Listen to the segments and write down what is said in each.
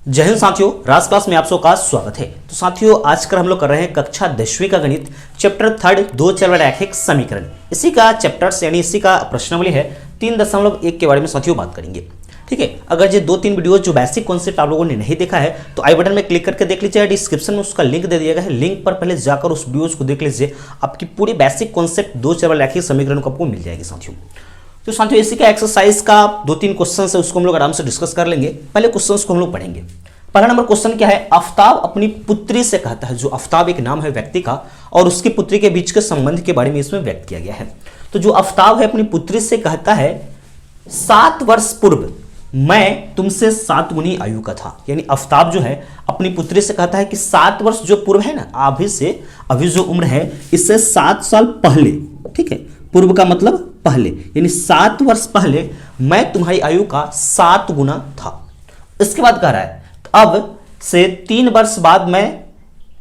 जय हिंद साथियों, राज क्लास में आप सबका स्वागत है। तो साथियों, आजकल हम लोग कर रहे हैं कक्षा 10वीं का गणित चैप्टर 3 दो चर बटा एक समीकरण। इसी का चैप्टर्स यानी इसी का प्रश्नावली है 3.1 के बारे में साथियों बात करेंगे। ठीक है, अगर ये 2-3 वीडियो जो बेसिक कॉन्सेप्ट आप लोगों ने नहीं देखा है तो आई बटन में क्लिक करके देख लीजिए, डिस्क्रिप्शन में उसका लिंक दे दिया गया है। लिंक पर पहले जाकर उस वीडियोज को देख लीजिए, आपकी पूरी बेसिक कॉन्सेप्ट दो चर बटा एक समीकरण को आपको मिल जाएगी साथियों। तो साथियों, इसी का एक्सरसाइज का 2-3 क्वेश्चन है, उसको हम लोग आराम से डिस्कस कर लेंगे। पहले क्वेश्चन को हम लोग पढ़ेंगे। पहला नंबर क्वेश्चन क्या है, आफ्ताब अपनी पुत्री से कहता है। जो आफ्ताब एक नाम है व्यक्ति का और उसकी पुत्री के बीच के संबंध के बारे में इसमें व्यक्त किया गया है। तो जो आफ्ताब है अपनी पुत्री से कहता है 7 वर्ष पूर्व मैं तुमसे 7 गुनी आयु का था। यानी आफ्ताब जो है अपनी पुत्री से कहता है कि 7 वर्ष जो पूर्व है ना, अभी जो उम्र है इससे 7 साल पहले, ठीक है, पूर्व का मतलब पहले, यानी 7 वर्ष पहले मैं तुम्हारी आयु का 7 गुना था। इसके बाद कह रहा है अब से 3 वर्ष बाद मैं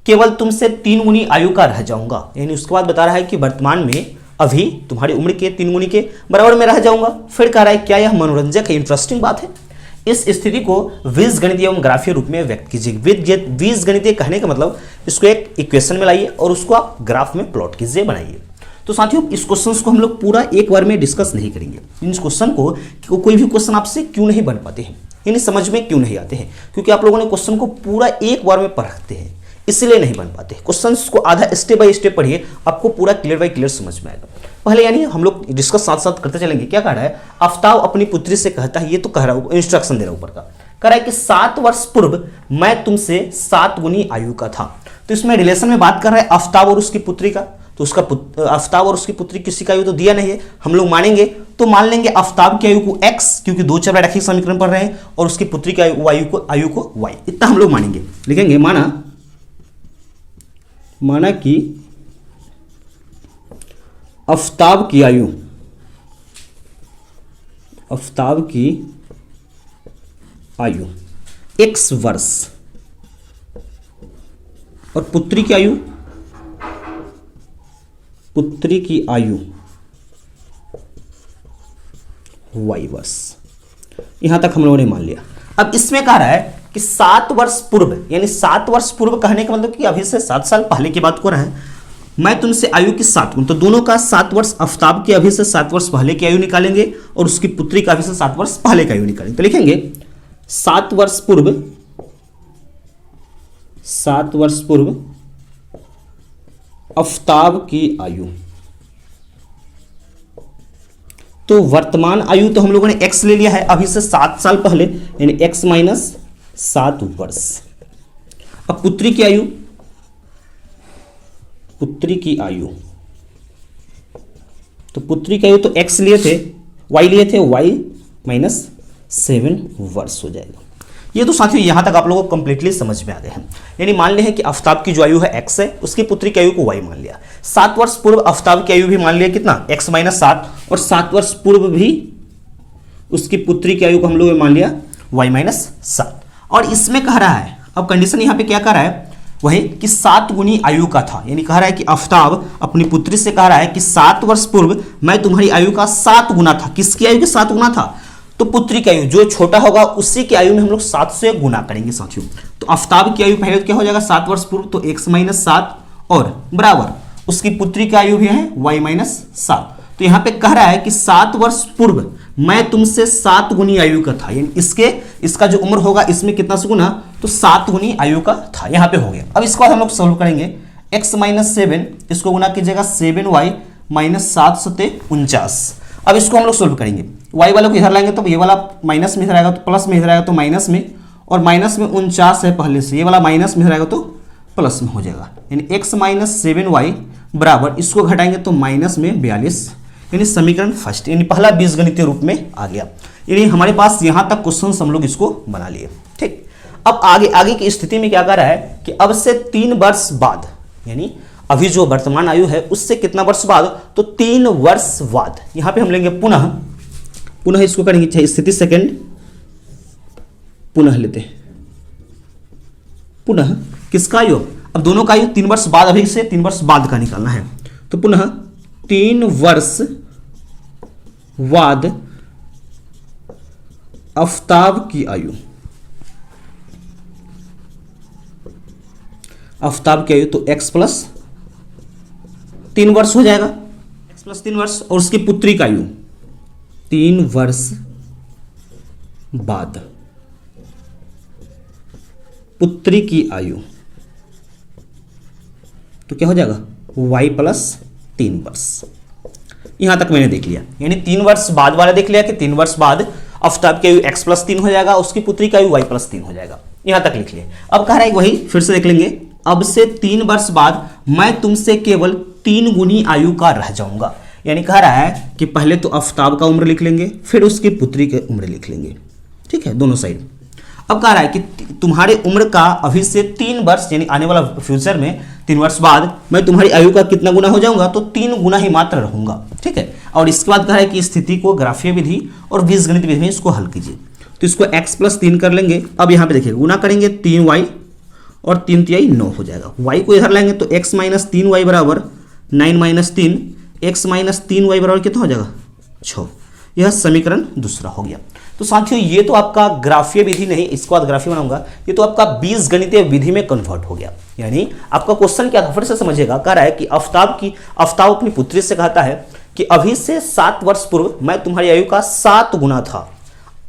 केवल तुमसे 3 गुनी आयु का रह जाऊंगा। यानी उसके बाद बता रहा है कि वर्तमान में अभी तुम्हारी उम्र के 3 गुनी के बराबर में रह जाऊंगा। फिर कह रहा है क्या यह मनोरंजक है, इंटरेस्टिंग बात है। इस स्थिति को बीजगणितीय एवं ग्राफीय रूप में व्यक्त कीजिए। बीजगणितीय कहने का मतलब इसको एक इक्वेशन में लाइए और उसको आप ग्राफ में प्लॉट कीजिए, बनाइए। तो साथियों, इस क्वेश्चन को हम लोग पूरा एक बार में डिस्कस नहीं करेंगे। इस क्वेश्चन को कोई भी क्वेश्चन आपसे क्यों नहीं बन पाते हैं, यानी समझ में क्यों नहीं आते हैं, क्योंकि आप लोगों ने क्वेश्चन को पूरा एक बार में पढ़ते हैं, इसलिए नहीं बन पाते। क्वेश्चंस को आधा स्टेप बाय स्टेप पढ़िए, आपको पूरा क्लियर बाय क्लियर समझ में आएगा। पहले यानी हम लोग डिस्कस साथ साथ करते चलेंगे। क्या कह रहा है, आफ्ताब अपनी पुत्री से कहता है, ये तो कह रहा हूं इंस्ट्रक्शन दे रहा हूं ऊपर का, कह रहा है कि 7 वर्ष पूर्व मैं तुमसे 7 गुनी आयु का था। तो इसमें रिलेशन में बात कर रहा है आफ्ताब और उसकी पुत्री का। तो उसका आफ्ताब और उसकी पुत्री किसी का आयु तो दिया नहीं है, हम लोग मानेंगे तो मान लेंगे आफ्ताब की आयु को x, क्योंकि दो चर बटा एक समीकरण पढ़ रहे हैं, और उसकी पुत्री की आयु को y, इतना हम लोग मानेंगे। लिखेंगे माना कि आफ्ताब की आयु x वर्ष और पुत्री की आयु y वर्ष। यहां तक हम लोगों ने मान लिया। अब इसमें कह रहा है कि 7 वर्ष पूर्व, यानी 7 वर्ष पूर्व कहने का मतलब कि अभी से 7 साल पहले की बात को रहा है। मैं तुमसे आयु की 7 गुना, तो दोनों का 7 वर्ष, आफ्ताब की अभी से 7 वर्ष पहले की आयु निकालेंगे और उसकी पुत्री का अभी से 7 वर्ष पहले की आयु निकालेंगे। तो लिखेंगे 7 वर्ष पूर्व आफ्ताब की आयु। तो वर्तमान आयु तो हम लोगों ने x ले लिया है, अभी से 7 साल पहले, यानी x माइनस 7 वर्ष। अब पुत्री की आयु तो पुत्री की आयु तो x लिए थे, y लिए थे, y माइनस 7 वर्ष हो जाएगा। ये तो साथियों यहां तक आप लोगों को कंप्लीटली समझ में आ गए हैं। यानी मान लिया है कि आफ्ताब की जो आयु है x है, उसकी पुत्री की आयु को y मान लिया। 7 वर्ष पूर्व आफ्ताब की आयु भी मान लिया कितना, x माइनस 7, और 7 वर्ष पूर्व भी उसकी पुत्री की आयु को हम लोग मान लिया y माइनस 7। और इसमें कह रहा है, अब कंडीशन यहां पे क्या कह रहा है, वही कि 7 गुनी आयु का था। यानी कह रहा है कि आफ्ताब अपनी पुत्री से कह रहा है कि 7 वर्ष पूर्व मैं तुम्हारी आयु का 7 गुना था। किसकी आयु के 7 गुना था, तो पुत्री की आयु जो छोटा होगा उसी की आयु में हम लोग 7 से गुना करेंगे साथियों। तो आफ्ताब की आयु पहले क्या हो जाएगा, 7 वर्ष पूर्व, तो x माइनस 7 और बराबर उसकी पुत्री की आयु भी है y माइनस 7। तो यहां पे कह रहा है कि 7 वर्ष पूर्व मैं तुमसे 7 गुनी आयु का था, यानी इसका जो उम्र होगा इसमें कितना से गुना, तो 7 गुनी आयु का था। यहां पे हो गया। अब इसको हम लोग सोल्व करेंगे, x माइनस 7 इसको गुना कीजिएगा 7y माइनस 7 सते 49। अब इसको हम लोग सोल्व करेंगे, y वाले को इधर लाएंगे तो ये वाला माइनस में इधर आएगा, तो प्लस में इधर आएगा तो माइनस में, और माइनस में 49 है पहले से, ये वाला माइनस में इधर आएगा तो प्लस में हो जाएगा। यानी x माइनस 7y बराबर इसको घटाएंगे तो माइनस में 42, यानी समीकरण फर्स्ट, यानी पहला बीजगणितीय रूप में आ गया। यानी हमारे पास यहां तक क्वेश्चन हम लोग इसको बना लिए। ठीक, अब आगे की स्थिति में क्या कर रहा है कि अब से 3 वर्ष बाद, यानी अभी जो वर्तमान आयु है उससे कितना वर्ष बाद, तो 3 वर्ष बाद। यहां पे हम लेंगे पुनः इसको करेंगे, चाहे स्थिति सेकंड पुनः लेते हैं, पुनः किसका आयु, अब दोनों का आयु 3 वर्ष बाद, अभी से 3 वर्ष बाद का निकालना है। तो पुनः 3 वर्ष बाद आफ्ताब की आयु, आफताब की आयु, तो x प्लस 3 वर्ष हो जाएगा, x प्लस 3 वर्ष। और उसकी पुत्री का आयु 3 वर्ष बाद, पुत्री की आयु तो क्या हो जाएगा y प्लस 3 वर्ष। यहां तक मैंने देख लिया, यानी 3 वर्ष बाद वाला देख लिया कि 3 वर्ष बाद आफताब की आयु x प्लस 3 हो जाएगा, उसकी पुत्री की आयु y प्लस 3 हो जाएगा। यहां तक लिख लिया। अब कह रहा है वही फिर से देख लेंगे, अब से 3 वर्ष बाद मैं तुमसे केवल 3 गुनी आयु का रह जाऊंगा। यानी कह रहा है कि पहले तो आफताब का उम्र लिख लेंगे, फिर उसकी पुत्री की उम्र लिख लेंगे, ठीक है, दोनों साइड। अब कह रहा है कि तुम्हारे उम्र का अभी से 3 वर्ष यानी आने वाला फ्यूचर में 3 वर्ष बाद मैं तुम्हारी आयु का कितना गुना हो जाऊंगा, तो 3 गुना ही मात्र रहूंगा, ठीक है। और इसके बाद कह रहा है कि स्थिति को ग्राफीय विधि और बीजगणित विधि में इसको हल कीजिए। तो इसको x प्लस 3 कर लेंगे। अब यहाँ पे देखिए गुना करेंगे 3y और 3 तिहाई 9 हो जाएगा। y को इधर लाएंगे तो x माइनस 3y बराबर 9 माइनस 3, x माइनस 3y बराबर कितना हो जाएगा 6। यह समीकरण दूसरा हो गया। तो साथियों ये तो आपका ग्राफीय विधि नहीं, इसको बाद ग्राफीय बनाऊंगा, ये तो आपका बीजगणितीय विधि में कन्वर्ट हो गया। यानी आपका क्वेश्चन क्या था फिर से समझिएगा। कह रहा है कि आफताब अपनी पुत्री से कहता है कि अभी से 7 वर्ष पूर्व मैं तुम्हारी आयु का 7 गुना था।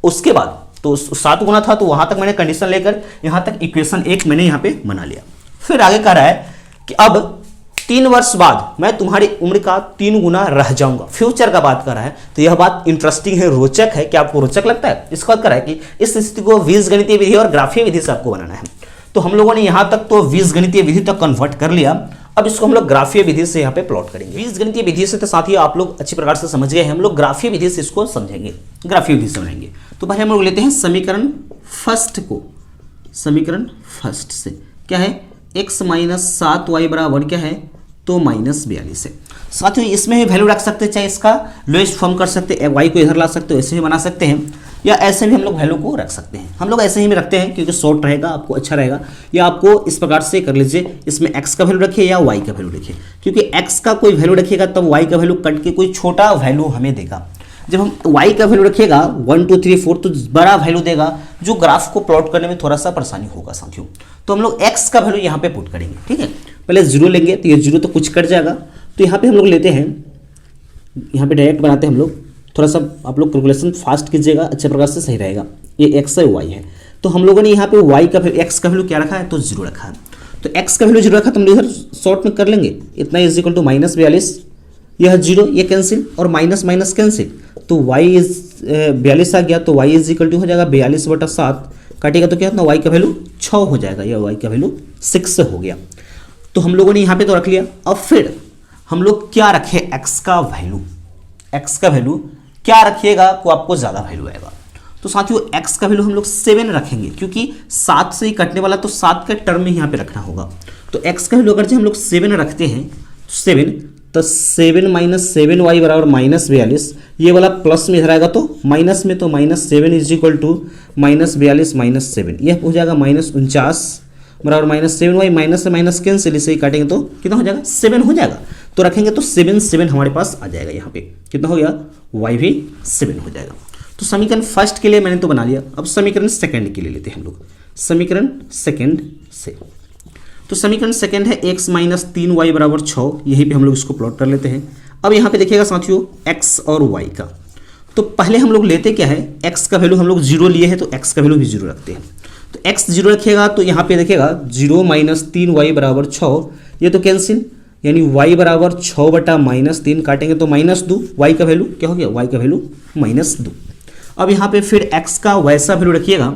उसके बाद तो 7 गुना था, तो वहां तक मैंने कंडीशन लेकर यहां तक इक्वेशन 1 मैंने यहां पे बना लिया। फिर आगे कह रहा है कि अब 3 वर्ष बाद मैं तुम्हारी उम्र का 3 गुना रह जाऊंगा। फ्यूचर का बात कर रहा है, तो यह बात इंटरेस्टिंग है, रोचक है। क्या आपको रोचक लगता है? इसके बाद कर रहा है कि इस स्थिति को बीजगणितीय विधि और ग्राफीय विधि से आपको बनाना है। तो हम लोगों ने यहां तक तो बीजगणितीय विधि तक कन्वर्ट कर लिया। अब इसको हम लोग ग्राफीय विधि से यहाँ पे प्लॉट करेंगे। बीजगणितीय विधि से तो साथियों आप लोग अच्छी प्रकार से समझ गए हैं, हम लोग ग्राफीय विधि से इसको समझेंगे, ग्राफीय विधि से बनाएंगे। तो पहले हम लोग लेते हैं समीकरण फर्स्ट को। समीकरण फर्स्ट से क्या है, x माइनस 7y बराबर क्या है, तो माइनस 42 है। साथियों इसमें भी वैल्यू रख सकते हैं, चाहे इसका लोएस्ट फॉर्म कर सकते हैं, y को इधर ला सकते हो, ऐसे भी बना सकते हैं, या ऐसे भी हम लोग वैल्यू को रख सकते हैं। हम लोग ऐसे ही में रखते हैं क्योंकि शॉर्ट रहेगा, आपको अच्छा रहेगा। या आपको इस प्रकार से कर लीजिए, इसमें x का वैल्यू रखिए या y का वैल्यू रखिए, क्योंकि x का कोई वैल्यू रखिएगा तब y का वैल्यू कट के कोई छोटा वैल्यू हमें देगा। जब हम y का वैल्यू रखिएगा 1 2 3 4 तो बड़ा वैल्यू देगा, जो ग्राफ को प्लॉट करने में थोड़ा सा परेशानी होगा साथियों। तो हम लोग x का वैल्यू यहाँ पे पुट करेंगे, ठीक है। पहले 0 लेंगे, तो ये 0 तो कुछ कट जाएगा, तो यहाँ पे हम लोग लेते हैं, यहाँ पे डायरेक्ट बनाते हैं हम लोग। थोड़ा सा आप लोग कैलकुलेशन फास्ट कीजिएगा, अच्छे प्रकार से सही रहेगा। ये x है, y है, तो हम लोगों ने यहाँ पे y का x का वैल्यू क्या रखा है, तो 0 रखा है। तो x का वैल्यू 0 रखा, तो हम लोग इधर शॉर्ट में कर लेंगे, इतना इज इक्वल टू माइनस 42, यह 0, ये कैंसिल और माइनस माइनस कैंसिल, तो y इज 42 आ गया, तो y इज इक्वल टू हो जाएगा 42/7, काटेगा तो क्या होता है, y का वैल्यू 6 हो जाएगा, या y का वैल्यू 6 हो गया। तो हम लोगों ने यहाँ पे तो रख लिया। अब फिर हम लोग क्या रखे, x का वैल्यू, x का वैल्यू क्या रखिएगा को आपको ज़्यादा वैल्यू आएगा। तो साथियों x का वैल्यू हम लोग 7 रखेंगे, क्योंकि 7 से ही कटने वाला, तो 7 के टर्म में यहाँ पे रखना होगा। तो x का वैल्यू अगर हम लोग 7 रखते हैं, 7 तो 7 माइनस 7y बराबर माइनस 42, ये वाला प्लस में इधर आएगा तो माइनस में, तो minus 7 is equal to minus 42 minus 7, यह हो जाएगा माइनस 49 बराबर माइनस 7y, माइनस से माइनस कैंसिल, इसे ही काटेंगे तो कितना हो जाएगा, 7 हो जाएगा। तो रखेंगे तो 7 हमारे पास आ जाएगा, यहाँ पे कितना हो गया, y भी 7 हो जाएगा। तो समीकरण फर्स्ट के लिए मैंने तो बना लिया। अब समीकरण सेकंड के लिए लेते हैं हम लोग, समीकरण सेकंड से। तो समीकरण सेकंड है x माइनस 3y बराबर 6, यहीं पे हम लोग इसको प्लॉट कर लेते हैं। अब यहाँ पे देखिएगा साथियों x और y का, तो पहले हम लोग लेते क्या है, x का वैल्यू हम लोग 0 लिए हैं, तो x का वैल्यू भी 0 रखते हैं। तो x 0 रखिएगा, तो यहाँ पे देखिएगा 0 माइनस 3y बराबर 6, ये तो कैंसिल, यानी y बराबर 6 बटा माइनस 3, काटेंगे तो माइनस 2, y का वैल्यू क्या हो गया, y का वैल्यू माइनस 2। अब यहाँ पे फिर x का वैसा वैल्यू रखिएगा,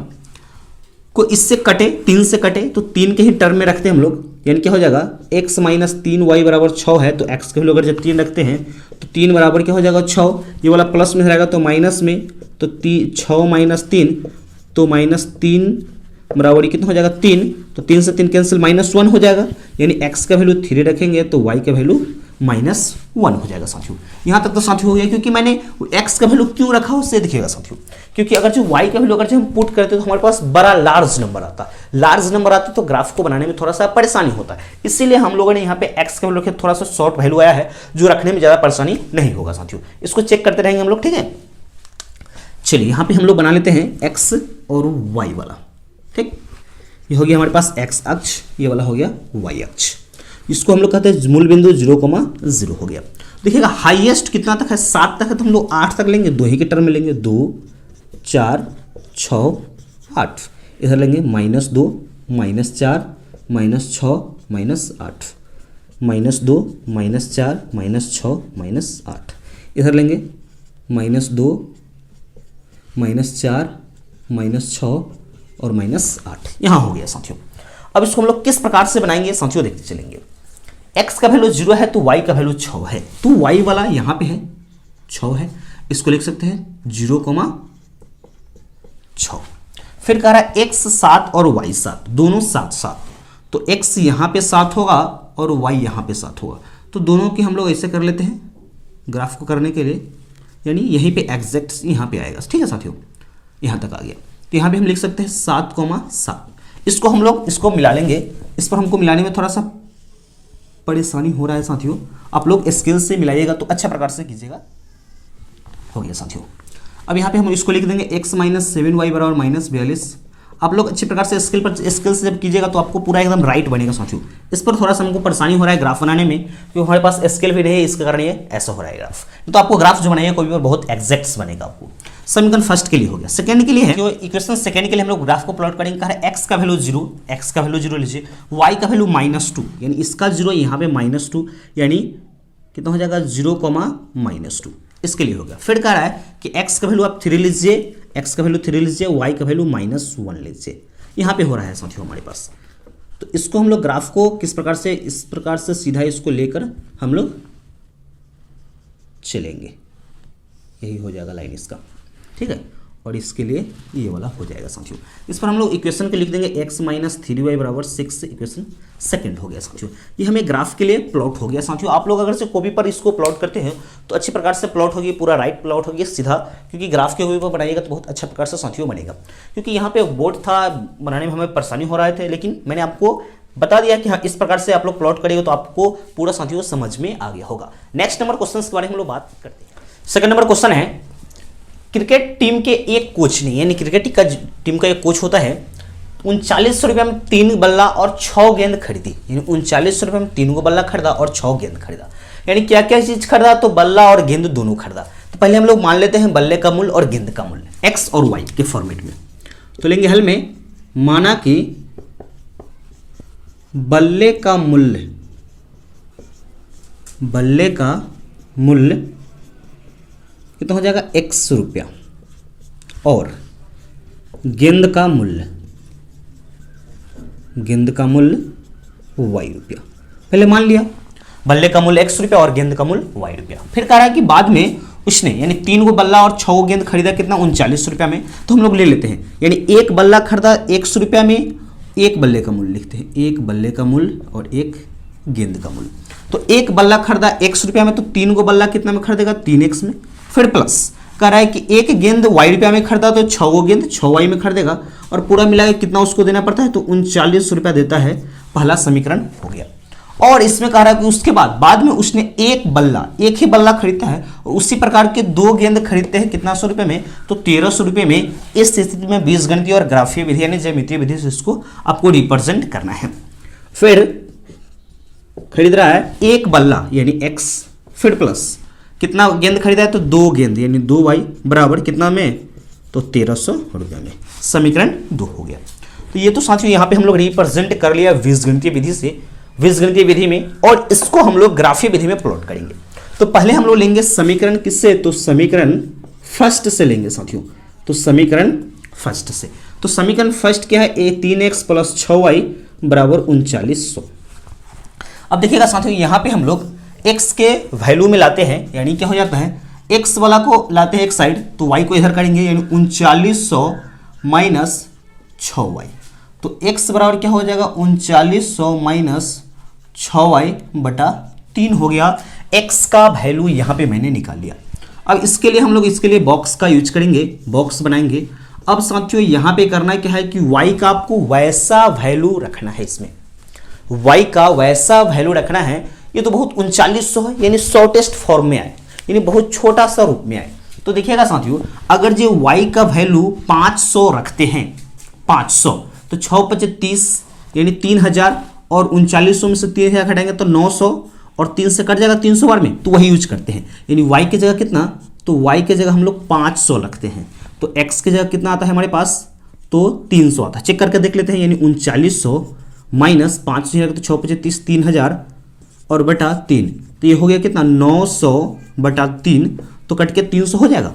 को इससे कटे, 3 से कटे, तो 3 के ही टर्म में रखते हैं हम लोग, यानी क्या हो जाएगा, x माइनस 3y बराबर 6 है, तो x का वैल्यू अगर जब 3 रखते हैं तो 3 बराबर क्या हो जाएगा 6, ये वाला प्लस में रहेगा तो माइनस में, तो 6 माइनस 3, तो माइनस 3 बराबर कितना हो जाएगा 3, तो 3 से 3 कैंसिल, माइनस 1 हो जाएगा, यानी x का वैल्यू 3 रखेंगे तो y का वैल्यू माइनस 1 हो जाएगा साथियों। यहाँ तक तो साथियों हो गया, क्योंकि मैंने x का वैल्यू क्यों रखा उससे देखिएगा साथियों, क्योंकि अगर जो y का वैल्यू अगर जो हम पुट करते तो हमारे पास बड़ा लार्ज नंबर आता, लार्ज नंबर आता तो ग्राफ को बनाने में थोड़ा सा परेशानी होता है, इसीलिए हम लोगों ने यहाँ पे x का वैल्यू थोड़ा सा शॉर्ट वैल्यू आया है, जो रखने में ज़्यादा परेशानी नहीं होगा साथियों। इसको चेक करते रहेंगे हम लोग, ठीक है। चलिए यहाँ पे हम लोग बना लेते हैं x और y वाला, ठीक। ये हो गया हमारे पास x अक्ष, ये वाला हो गया y अक्ष। इसको हम लोग कहते हैं मूल बिंदु 0,0 हो गया। देखिएगा हाईएस्ट कितना तक है, 7 तक है, तो हम लोग 8 तक लेंगे, 2 ही के टर्म में लेंगे, 2 4 6 8। इधर लेंगे -2 -4 -6 -8, -2 -4 -6 -8। इधर लेंगे -2 -4 -6 और -8। यहाँ हो गया साथियों। अब इसको हम लोग किस प्रकार से बनाएंगे साथियों, देखते चलेंगे। x का वैल्यू 0 है तो y का वैल्यू 6 है, तो y वाला यहाँ पे है 6 है, इसको लिख सकते हैं 0,6। फिर कह रहा है x 7 और y 7, दोनों 7 7, तो x यहाँ पे 7 होगा और y यहाँ पे 7 होगा, तो दोनों की हम लोग ऐसे कर लेते हैं ग्राफ को करने के लिए, यानी यहीं पे एग्जैक्ट यहाँ पे आएगा। ठीक है साथियों, यहाँ तक आ गया, तो यहाँ पे हम लिख सकते हैं 7,7। इसको हम लोग इसको मिला लेंगे। इस पर हमको मिलाने में थोड़ा सा परेशानी हो रहा है साथियों, आप लोग स्केल से मिलाइएगा तो अच्छा प्रकार से कीजिएगा। हो गया साथियों। अब यहाँ पे हम इसको लिख देंगे x - 7y बराबर -42। आप लोग अच्छे प्रकार से स्केल से जब कीजिएगा तो आपको पूरा एकदम राइट बनेगा साथियों। इस पर थोड़ा सा हमको परेशानी हो रहा है ग्राफ बनाने में, क्योंकि हमारे पास स्केल भी नहीं है, इसके कारण ये ऐसा हो रहा है ग्राफ। तो आपको ग्राफ जो बनाइए कोई भी बहुत एग्जैक्ट बनेगा आपको। समीकरण फर्स्ट के लिए हो गया। सेकंड के लिए है, जो इक्वेशन सेकंड के लिए हम लोग ग्राफ को प्लॉट करेंगे। कहा है x का वैल्यू 0, x का वैल्यू 0 लीजिए, y का वैल्यू -2, यानी इसका 0 यहाँ पे -2, यानी कितना हो जाएगा 0,-2, इसके लिए हो गया। फिर कह रहा है कि x का वैल्यू आप 3 लीजिए, x का वैल्यू 3 लीजिए, y का वैल्यू -1 लीजिए। यहाँ पे हो रहा है साथियों हमारे पास। तो इसको हम लोग ग्राफ को किस प्रकार से, इस प्रकार से सीधा इसको लेकर हम लोग चलेंगे, यही हो जाएगा लाइन इसका। ठीक है, और इसके लिए ये वाला हो जाएगा साथियों। इस पर हम लोग इक्वेशन को लिख देंगे x - 3y बराबर 6, इक्वेशन सेकंड हो गया साथियों। ये हमें ग्राफ के लिए प्लॉट हो गया साथियों। आप लोग अगर से कॉपी पर इसको प्लॉट करते हैं तो अच्छी प्रकार से प्लॉट होगी, पूरा राइट प्लॉट होगी सीधा, क्योंकि ग्राफ के कॉपी पर बनाइएगा तो बहुत अच्छा प्रकार से साथियों बनेगा। क्योंकि यहाँ पे बोर्ड था, बनाने में हमें परेशानी हो रहा थे, लेकिन मैंने आपको बता दिया कि हाँ इस प्रकार से आप लोग प्लॉट करेंगे तो आपको पूरा साथियों समझ में आ गया होगा। नेक्स्ट नंबर क्वेश्चन के बारे में हम लोग बात करते हैं। सेकंड नंबर क्वेश्चन है, क्रिकेट टीम के एक कोच ने, यानी क्रिकेट का टीम का एक कोच होता है, 3900 रुपये में 3 बल्ला और 6 गेंद खरीदी। यानी 3900 रुपये में 3 को बल्ला खरीदा और 6 गेंद खरीदा। यानी क्या क्या चीज खरीदा, तो बल्ला और गेंद दोनों खरीदा। तो पहले हम लोग मान लेते हैं बल्ले का मूल्य और गेंद का मूल्य x और y के फॉर्मेट में। तो लेंगे हल में, माना कि बल्ले का मूल्य कितना हो जाएगा x रुपया और गेंद का मूल्य y रुपया। पहले मान लिया बल्ले का मूल्य x रुपया और गेंद का मूल्य y रुपया। फिर कह रहा है कि बाद में उसने यानी 3 को बल्ला और 6 को गेंद खरीदा कितना, 39 रुपया में। तो हम लोग ले लेते हैं, यानी एक बल्ला खरीदा 100 रुपया में, एक बल्ले का मूल्य लिखते हैं, एक बल्ले का मूल्य और एक गेंद का मूल्य। तो एक बल्ला खरीदा 100 रुपया में, तो 3 को बल्ला कितना में खरीदेगा, 3x में। फिर प्लस कह रहा है कि एक गेंद y रुपया में खरीदा तो 6 को गेंद 6y में खरीदेगा, और पूरा मिला के कितना उसको देना पड़ता है, तो 39 रुपया देता है। पहला समीकरण हो गया। और इसमें कह रहा है कि उसके बाद में उसने एक ही बल्ला खरीदता है और उसी प्रकार के 2 गेंद खरीदते हैं कितना 100 रुपये में, तो 1300 रुपये में। इस स्थिति में बीजगणितीय और ग्राफीय विधि यानी ज्यामितीय विधि से इसको आपको रिप्रेजेंट करना है। फिर खरीद रहा है एक बल्ला यानी x, फिर प्लस कितना गेंद खरीदा है, तो 2 गेंद यानी 2y बराबर कितना में, तो 1300 रुपये में। समीकरण 2 हो गया। तो ये तो साथियों यहाँ पे हम लोग रिप्रेजेंट कर लिया बीजगणितीय विधि से, बीजगणितीय विधि में, और इसको हम लोग ग्राफीय विधि में प्लॉट करेंगे। तो पहले हम लोग लेंगे समीकरण किससे, तो समीकरण फर्स्ट से लेंगे साथियों। तो समीकरण फर्स्ट से, तो समीकरण फर्स्ट क्या है, 3x + 6y बराबर 3900। अब देखिएगा साथियों यहाँ पे हम लोग x के वैल्यू में लाते हैं, यानी क्या हो जाता है, x वाला को लाते हैं एक साइड, तो y को इधर करेंगे, यानी 3900 माइनस 6y। तो x बराबर क्या हो जाएगा, 3900 माइनस 6y बटा 3 हो गया। x का वैल्यू यहाँ पे मैंने निकाल लिया। अब इसके लिए हम लोग इसके लिए बॉक्स का यूज करेंगे, बॉक्स बनाएंगे। अब साथियों यहाँ पे करना क्या है कि y का आपको वैसा वैल्यू रखना है, इसमें y का वैसा वैल्यू रखना है। ये तो बहुत 3900 है, यानी शॉर्टेस्ट फॉर्म में आए, यानी बहुत छोटा सा रूप में आए। तो देखिएगा साथियों, अगर जो y का वैल्यू 500 रखते हैं, 500, तो 6×5 = 30 यानी 3000 और 3900 में से 3000 घटाएंगे तो 900 और 3 से कट जाएगा 300 बार में, तो वही यूज करते हैं। यानी y की जगह कितना, तो y की जगह हम लोग 500 रखते हैं, तो x की जगह कितना आता है हमारे पास, तो 300 आता है। चेक करके देख लेते हैं, यानी 3900 माइनस 500 तो 6×5 = 3000 और बटा 3, तो ये हो गया कितना 900 बटा 3, तो कट के 300 हो जाएगा।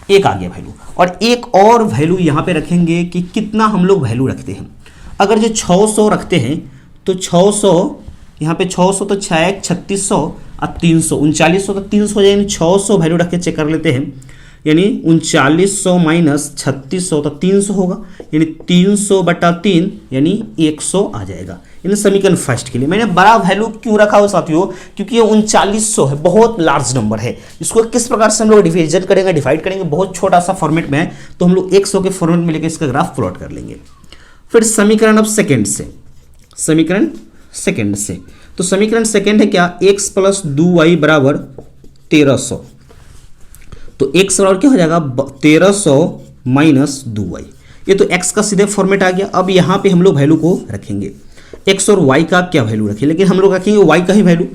एक आ गया वैल्यू, और एक और वैल्यू यहाँ पे रखेंगे कि कितना हम लोग वैल्यू रखते हैं। अगर जो 600 रखते हैं तो 600 यहाँ पे 600 तो 6 3600 और 300 3900 तो 300 हो जाएगा, 600 वैल्यू रख के चेक कर लेते हैं, यानी 3900 माइनस 3600 तो 300 होगा, यानी 300 बटा 3 यानी 100 आ जाएगा। यानी समीकरण फर्स्ट के लिए मैंने बड़ा वैल्यू क्यों रखा हो साथियों, क्योंकि ये 3900 है, बहुत लार्ज नंबर है। इसको किस प्रकार से हम लोग डिवीजन करेंगे, डिवाइड करेंगे, बहुत छोटा सा फॉर्मेट में है, तो हम लोग 100 के फॉर्मेट में लेकर इसका ग्राफ प्लॉट कर लेंगे। फिर समीकरण अब सेकेंड से, समीकरण सेकेंड से, तो समीकरण सेकेंड है क्या, x + 2y = 1300, तो x बराबर क्या हो जाएगा 1300 माइनस 2y, ये तो x का सीधे फॉर्मेट आ गया। अब यहाँ पे हम लोग वैल्यू को रखेंगे, x और y का क्या वैल्यू रखें, लेकिन हम लोग रखेंगे y का ही वैल्यू।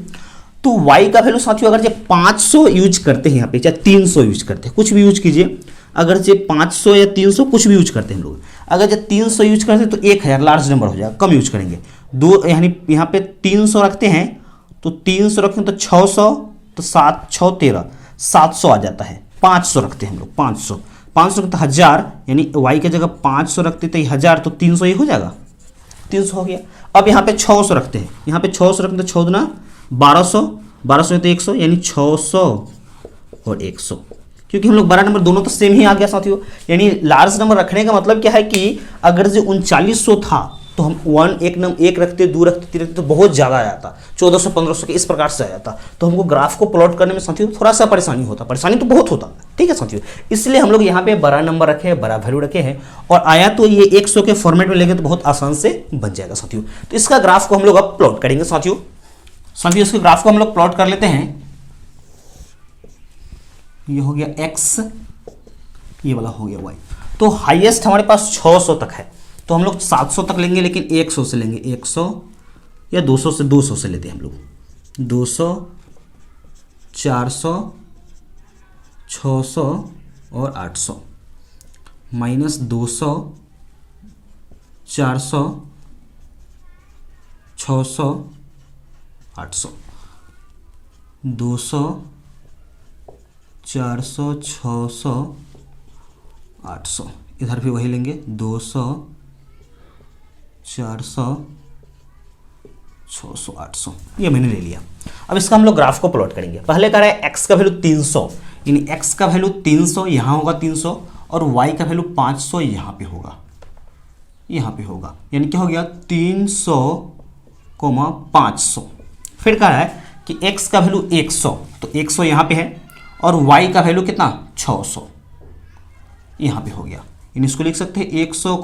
तो y का वैल्यू साथियों अगर जब 500 यूज करते हैं यहाँ पे, चाहे 300 यूज करते हैं, कुछ भी यूज कीजिए, अगर जो 500 या 300 कुछ भी यूज करते हैं हम लोग, अगर जब 300 यूज करते हैं तो 1000 लार्ज नंबर हो जाएगा, कम यूज करेंगे। दो यानी यहाँ पे 300 रखते हैं, तो 300 रखते हैं तो 600, तो 7 6 13 700 आ जाता है। 500 रखते हैं हम लोग, 500 रखते 1000, यानी y की जगह 500 रखते तो 1000, तो 300 ही हो जाएगा, 300 हो गया। अब यहाँ पे 600 रखते हैं, यहाँ पे 600 रखते तो 6 दूना 1200, 1200 तो 100, यानी 600 और 100, क्योंकि हम लोग बड़ा नंबर दोनों तो सेम ही आ गया साथियों। यानी लार्ज नंबर रखने का मतलब क्या है कि अगर जो 3900 था तो हम 1 रखते, 2 रखते, 3 रखते तो बहुत ज़्यादा आ जाता, 1400 1500 के इस प्रकार से आ जाता, तो हमको ग्राफ को प्लॉट करने में साथियों थोड़ा सा परेशानी होता, परेशानी तो बहुत होता, ठीक है साथियों। इसलिए हम लोग यहाँ पे बड़ा नंबर रखे हैं, बड़ा वैल्यू रखे हैं, और आया तो ये 100 के फॉर्मेट में लेंगे तो बहुत आसान से बन जाएगा साथियों। तो इसका ग्राफ को हम लोग अब प्लॉट करेंगे साथियों। इसके ग्राफ को हम लोग प्लॉट कर लेते हैं। ये हो गया x, ये वाला हो गया y। तो हाईएस्ट हमारे पास 600 तक है, तो हम लोग 700 तक लेंगे, लेकिन 100 से लेंगे, 100 या 200 से लेते हैं हम लोग, 200 400 600 और 800 माइनस 200 400 600 800, 200 400 600 800, इधर भी वही लेंगे, 200 400 600 800, ये मैंने ले लिया। अब इसका हम लोग ग्राफ को प्लॉट करेंगे। पहले कह रहा है x का वैल्यू 300, यानी x का वैल्यू 300 यहाँ होगा 300, और y का वैल्यू 500 यहाँ पे होगा, यानी क्या हो गया 300, 500। फिर कह रहा है कि x का वैल्यू 100, तो 100 यहाँ पे है, और y का वैल्यू कितना 600 यहाँ पे हो गया, यानी इसको लिख सकते हैं 100,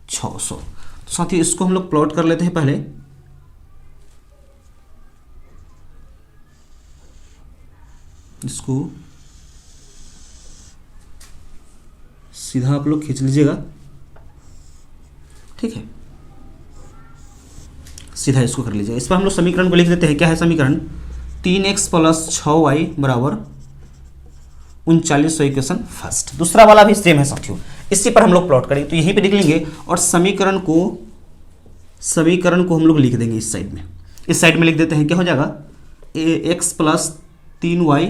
600। तो साथियों इसको हम लोग प्लॉट कर लेते हैं। पहले इसको सीधा आप लोग खींच लीजिएगा, ठीक है, सीधा इसको कर लीजिएगा। इस पर हम लोग समीकरण को लिख देते हैं। क्या है समीकरण, 3x + 6y = 3900 इक्वेशन फर्स्ट। दूसरा वाला भी सेम है साथियों, इसी पर हम लोग प्लॉट करेंगे, तो यहीं पे लिख लेंगे, और समीकरण को हम लोग लिख देंगे इस साइड में, लिख देते हैं। क्या हो जाएगा, x + 3y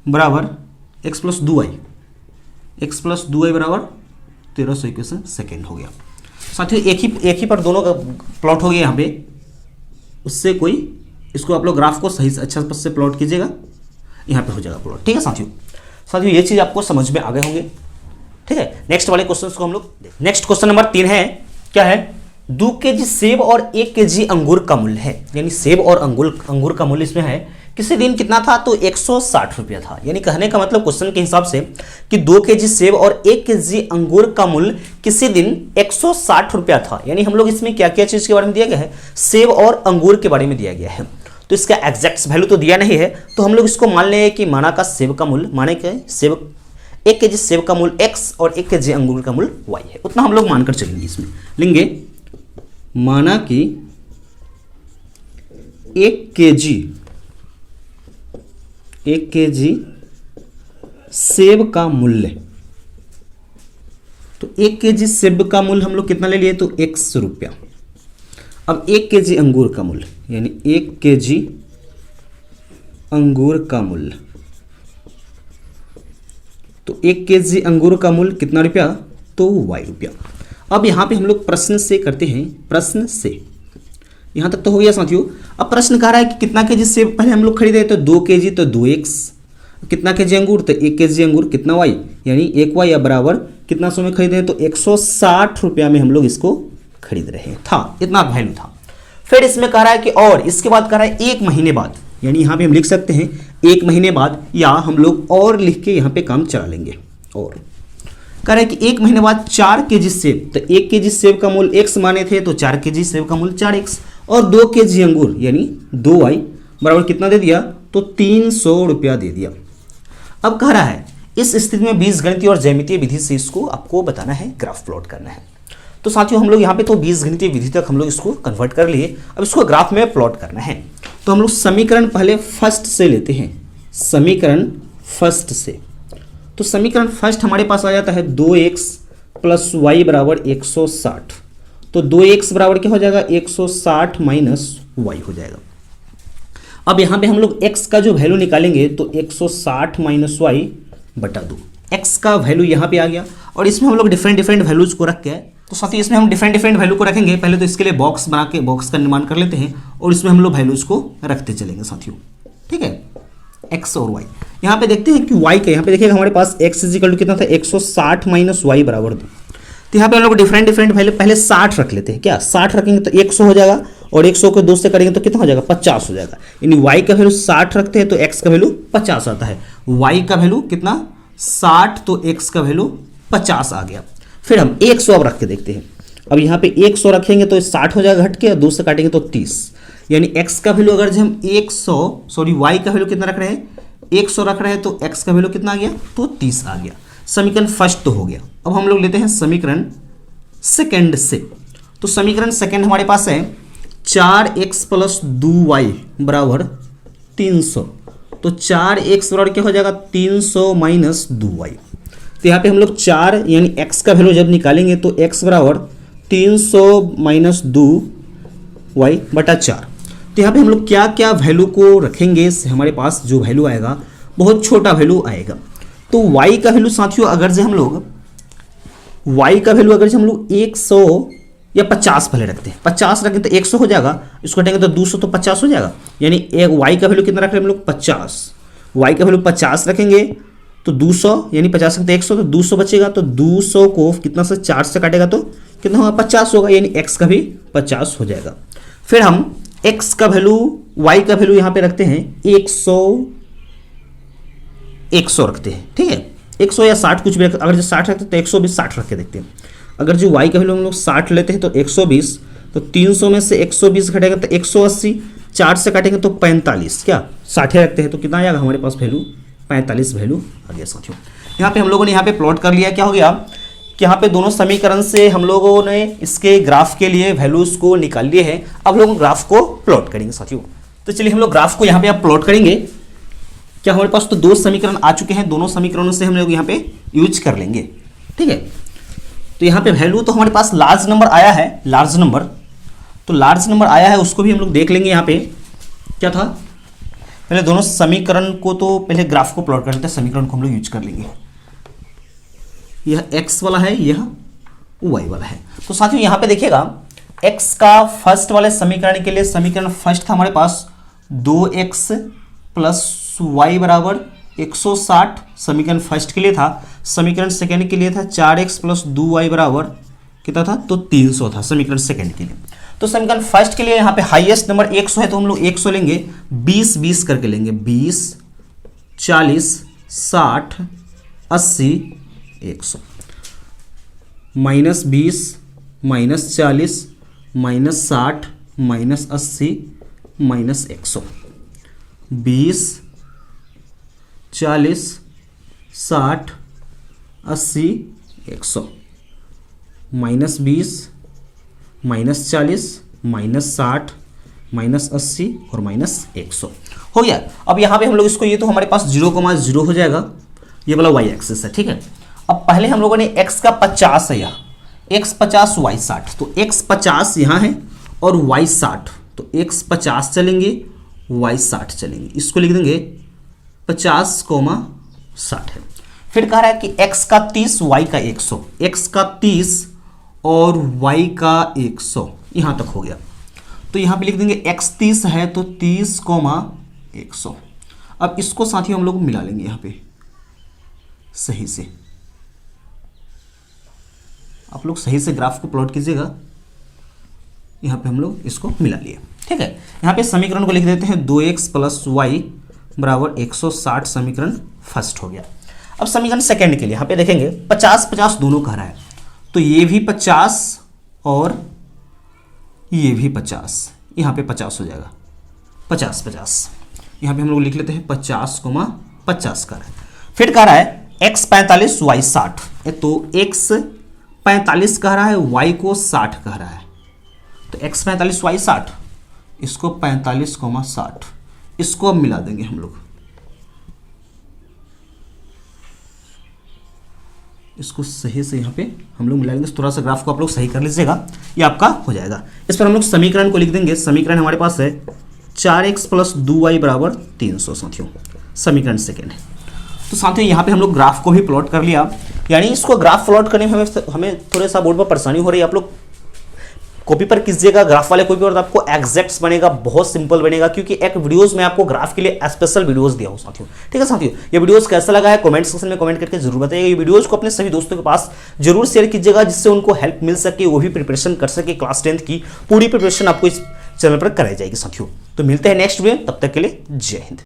= x + 2y, = 1300 equation second हो गया साथियों। एक ही पर दोनों का प्लॉट हो गया यहाँ पे, उससे कोई इसको आप लोग ग्राफ को सही से अच्छा से प्लॉट कीजिएगा, यहाँ पे हो जाएगा प्लॉट, ठीक है साथियों। ये चीज़ आपको समझ में आ गए होंगे, ठीक है। नेक्स्ट वाले क्वेश्चन को हम लोग नेक्स्ट क्वेश्चन नंबर 3 है। क्या है, 2 kg सेब और 1 kg अंगूर का मूल्य है, यानी सेब और अंगूर का मूल्य इसमें है। किसी दिन कितना था, तो 160 रुपया था। यानी कहने का मतलब क्वेश्चन के हिसाब से कि 2 kg सेब और 1 kg अंगूर का मूल्य किसी दिन 160 रुपया था। यानी हम लोग इसमें क्या क्या चीज़ के बारे में दिया गया है, सेब और अंगूर के बारे में दिया गया है। तो इसका एग्जैक्ट वैल्यू तो दिया नहीं है, तो हम लोग इसको मान लें कि माना का सेब का मूल्य, माने के सेब 1 केजी सेब का मूल्य x और 1 केजी अंगूर का मूल्य y है, उतना हम लोग मानकर चलेंगे। इसमें लेंगे माना कि 1 केजी सेब का मूल्य, तो 1 केजी सेब का मूल्य हम लोग कितना ले लिए, तो 100 रुपया। अब 1 केजी अंगूर का मूल्य, यानी 1 केजी अंगूर का मूल्य, तो 1 केजी अंगूर का मूल्य कितना रुपया, तो y रुपया। अब यहाँ पे हम लोग प्रश्न से करते हैं, प्रश्न से यहाँ तक तो हो गया साथियों। अब प्रश्न कह रहा है कि कितना केजी सेब पहले हम लोग खरीदे, तो 2 केजी, तो 2x, कितना केजी अंगूर, तो 1 केजी अंगूर, कितना y, यानी 1y या बराबर कितना सौ में खरीदे, तो 160 रुपया में हम लोग इसको खरीद रहे था, इतना वैल्यू था। फिर इसमें कह रहा है कि और इसके बाद कह रहा है 1 महीने बाद, यानी यहाँ पे हम लिख सकते हैं 1 महीने बाद, या हम लोग और लिख के यहाँ पे काम चला लेंगे। और कह रहा है कि 1 महीने बाद 4 केजी सेब, तो 1 केजी सेब का मूल्य x माने थे, तो 4 केजी सेब का मूल्य 4x, और 2 केजी अंगूर यानी 2y बराबर कितना दे दिया, तो 300 रुपया दे दिया। अब कह रहा है इस स्थिति में बीजगणितीय और ज्यामितीय विधि से इसको आपको बताना है, ग्राफ प्लॉट करना है। तो साथियों हम लोग यहाँ पे तो बीजगणितीय विधि तक हम लोग इसको कन्वर्ट कर लिए, अब इसको ग्राफ में प्लॉट करना है। तो हम लोग समीकरण पहले फर्स्ट से लेते हैं, समीकरण फर्स्ट से। तो समीकरण फर्स्ट हमारे पास आ जाता है 2x प्लस वाई बराबर 160, तो 2x बराबर क्या हो जाएगा, 160 माइनस वाई हो जाएगा। अब यहाँ पे हम लोग x का जो वैल्यू निकालेंगे, तो 160 माइनस वाई बटा 2, x का वैल्यू यहाँ पे आ गया। और इसमें हम लोग डिफरेंट वैल्यूज को रख के, तो साथ ही इसमें हम डिफरेंट वैल्यू को रखेंगे। पहले तो इसके लिए बॉक्स बना के बॉक्स का निर्माण कर लेते हैं, और इसमें हम लोग वैल्यूज को रखते चलेंगे साथियों, ठीक है, x और y। यहाँ पे देखते हैं कि y का, यहाँ पे देखिएगा हमारे पास x इक्वल टू कितना था, 160 माइनस वाई बराबर 2। तो यहाँ पे हम लोग डिफरेंट वैल्यू पहले 60 रख लेते हैं, क्या 60 रखेंगे तो 100 हो जाएगा, और 100 को 2 से करेंगे तो कितना हो जाएगा, 50 हो जाएगा। यानी y का वैल्यू 60 रखते हैं तो x का वैल्यू 50 आता है, y का वैल्यू कितना 60, तो x का वैल्यू 50 आ गया। फिर हम 100 अब रख के देखते हैं। अब यहाँ पे 100 रखेंगे तो 60 हो जाएगा घट के, 2 से काटेंगे तो 30, यानी x का वैल्यू अगर हम 100 सॉरी y का वैल्यू कितना रख रहे हैं, 100 रख रहे हैं, तो x का वैल्यू कितना आ गया, तो 30 आ गया। समीकरण फर्स्ट तो हो गया। अब हम लोग लेते हैं समीकरण सेकंड से। तो समीकरण सेकंड हमारे पास है 4x प्लस 2y बराबर 300, तो 4x बराबर क्या हो जाएगा, 300 माइनस 2y। तो यहाँ पे हम लोग 4 यानी x का वैल्यू जब निकालेंगे तो x बराबर 300 माइनस 2y बटा 4। तो यहाँ पे हम लोग क्या क्या वैल्यू को रखेंगे, हमारे पास जो वैल्यू आएगा बहुत छोटा वैल्यू आएगा। तो y का वैल्यू साथियों अगर से हम लोग y का वैल्यू अगर से हम लोग 100 या 50 पहले रखते हैं, 50 रखें तो 100 हो जाएगा, इसको हटेंगे तो 200 तो 50 हो जाएगा। यानी एक y का वैल्यू कितना रख रहे हैं हम लोग 50, y का वैल्यू 50 रखेंगे तो 200 यानी 50 रखते 100 तो 200 बचेगा, तो 200 को कितना से 4 से काटेगा तो कितना होगा 50 होगा, यानी x का भी 50 हो जाएगा। फिर हम x का वैल्यू y का वैल्यू यहाँ पे रखते हैं 100 रखते हैं, ठीक है, 100 या 60 कुछ भी रखते, अगर जो 60 रखते हैं तो 120 60 रख के देखते हैं। अगर जो y का वैल्यू हम लोग 60 लेते हैं तो 120, तो 300 में से 120 घटेगा तो 180, 4 से काटेंगे तो 45, क्या 60 रखते हैं तो कितना आएगा हमारे पास वैल्यू 45 वैल्यू आ गया साथियों। यहाँ पे हम लोगों ने यहाँ पे प्लॉट कर लिया, क्या हो गया कि यहाँ पे दोनों समीकरण से हम लोगों ने इसके ग्राफ के लिए वैल्यूज को निकाल लिए हैं। अब लोग ग्राफ को प्लॉट करेंगे साथियों। तो चलिए हम लोग ग्राफ को यहाँ पे आप प्लॉट करेंगे। क्या हमारे पास तो 2 समीकरण आ चुके हैं, दोनों समीकरणों से हम लोग यहाँ पे यूज कर लेंगे, ठीक है। तो यहाँ पे वैल्यू तो हमारे पास लार्ज नंबर आया है, लार्ज नंबर, तो लार्ज नंबर आया है उसको भी हम लोग देख लेंगे। यहाँ पे क्या था, पहले दोनों समीकरण को तो पहले ग्राफ को प्लॉट कर लेते हैं, समीकरण को हम लोग यूज कर लेंगे। यह x वाला है, यह y वाला है। तो साथियों यहाँ पे देखिएगा x का फर्स्ट वाले समीकरण के लिए समीकरण फर्स्ट था हमारे पास 2x प्लस वाई बराबर 160, समीकरण फर्स्ट के लिए था। समीकरण सेकंड के लिए था 4x प्लस 2y बराबर कितना था, तो 300 था समीकरण सेकंड के लिए। तो समीकरण फर्स्ट के लिए यहाँ पे हाईएस्ट नंबर 100 है, तो हम लोग 100 लेंगे, 20 करके लेंगे, 20 40 60 80 100, -20 -40 -60 -80 -100, 20 40 60 80, 100, -20, -40, -60, -80 और -100 हो गया। अब यहाँ पे हम लोग इसको, ये तो हमारे पास 0,0 हो जाएगा, ये वाला y एक्सिस है, ठीक है। अब पहले हम लोगों ने x का 50 है यहाँ, x 50 y 60, तो x 50 यहाँ है और y 60, तो x 50 चलेंगे, y 60 चलेंगे, इसको लिख देंगे 50,60 है। फिर कह रहा है कि x का 30, y का 100, x का 30 और y का 100, यहाँ तक हो गया। तो यहाँ पे लिख देंगे x 30 है तो 30,100। अब इसको साथियों हम लोग मिला लेंगे यहाँ पे सही से, आप लोग सही से ग्राफ को प्लॉट कीजिएगा। यहाँ पे हम लोग इसको मिला लिए, ठीक है। यहाँ पे समीकरण को लिख देते हैं 2x + y बराबर 160, समीकरण फर्स्ट हो गया। अब समीकरण सेकंड के लिए यहाँ पे देखेंगे 50-50 दोनों कह रहा है, तो ये भी 50 और ये भी 50, यहाँ पे 50 हो जाएगा, 50-50। यहाँ पे हम लोग लिख लेते हैं 50,50 कर रहा है। फिर कह रहा है x 45 y 60, तो x 45 कह रहा है, y को 60 कह रहा है, तो x 45 y 60, इसको 45,60, इसको अब मिला देंगे हम लोग, इसको सही से यहाँ पे हम लोग मिला लेंगे। थोड़ा सा ग्राफ को आप लोग सही कर लीजिएगा, ये आपका हो जाएगा। इस पर हम लोग समीकरण को लिख देंगे, समीकरण हमारे पास है 4x + 2y बराबर 300 साथियों, समीकरण सेकेंड है। तो साथियों यहाँ पे हम लोग ग्राफ को भी प्लॉट कर लिया, यानी इसको ग्राफ प्लॉट करने में हमें थोड़ा सा बोर्ड पर परेशानी हो रही है, आप लोग कॉपी पर कीजिएगा ग्राफ वाले कॉपी पर, तो आपको एग्जैक्ट्स बनेगा, बहुत सिंपल बनेगा, क्योंकि एक वीडियोस में आपको ग्राफ के लिए स्पेशल वीडियोस दिया हो साथियों, ठीक है साथियों। ये वीडियोस कैसा लगा है कमेंट सेक्शन में कमेंट करके जरूर बताइएगा। ये वीडियोस को अपने सभी दोस्तों के पास जरूर शेयर कीजिएगा, जिससे उनको हेल्प मिल सके, वो भी प्रिपरेशन कर सके। क्लास 10th की पूरी प्रिपरेशन आपको इस चैनल पर कराई जाएगी साथियों। तो मिलते हैं नेक्स्ट वीडियो, तब तक के लिए जय हिंद।